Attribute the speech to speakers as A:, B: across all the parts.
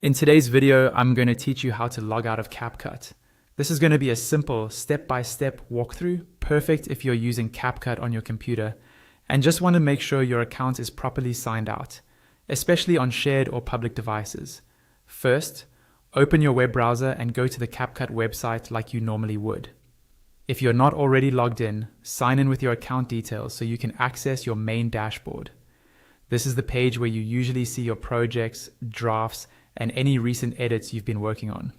A: In today's video, I'm going to teach you how to log out of CapCut. This is going to be a simple step-by-step walkthrough, perfect if you're using CapCut on your computer and just want to make sure your account is properly signed out, especially on shared or public devices. First, open your web browser and go to the CapCut website like you normally would. If you're not already logged in, sign in with your account details so you can access your main dashboard. This is the page where you usually see your projects, drafts, and any recent edits you've been working on.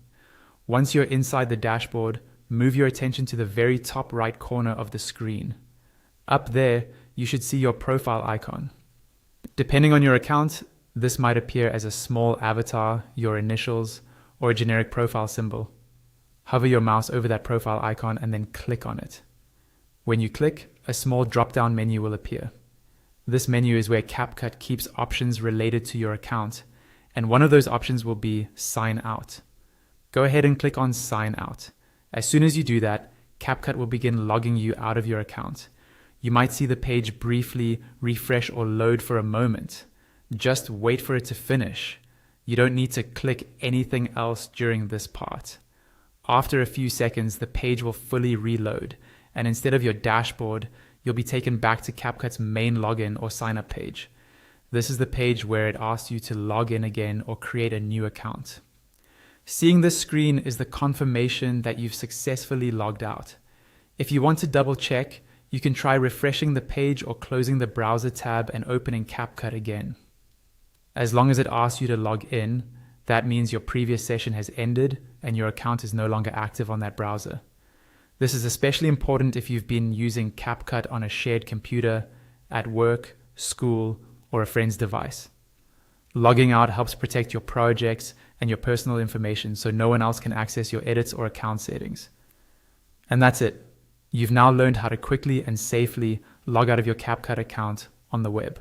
A: Once you're inside the dashboard, move your attention to the very top right corner of the screen. Up there, you should see your profile icon. Depending on your account, this might appear as a small avatar, your initials, or a generic profile symbol. Hover your mouse over that profile icon and then click on it. When you click, a small drop-down menu will appear. This menu is where CapCut keeps options related to your account, and one of those options will be Sign Out. Go ahead and click on Sign Out. As soon as you do that, CapCut will begin logging you out of your account. You might see the page briefly refresh or load for a moment. Just wait for it to finish. You don't need to click anything else during this part. After a few seconds, the page will fully reload, and instead of your dashboard, you'll be taken back to CapCut's main login or sign up page. This is the page where it asks you to log in again or create a new account. Seeing this screen is the confirmation that you've successfully logged out. If you want to double check, you can try refreshing the page or closing the browser tab and opening CapCut again. As long as it asks you to log in, that means your previous session has ended and your account is no longer active on that browser. This is especially important if you've been using CapCut on a shared computer, at work, school, or a friend's device. Logging out helps protect your projects and your personal information so no one else can access your edits or account settings. And that's it. You've now learned how to quickly and safely log out of your CapCut account on the web.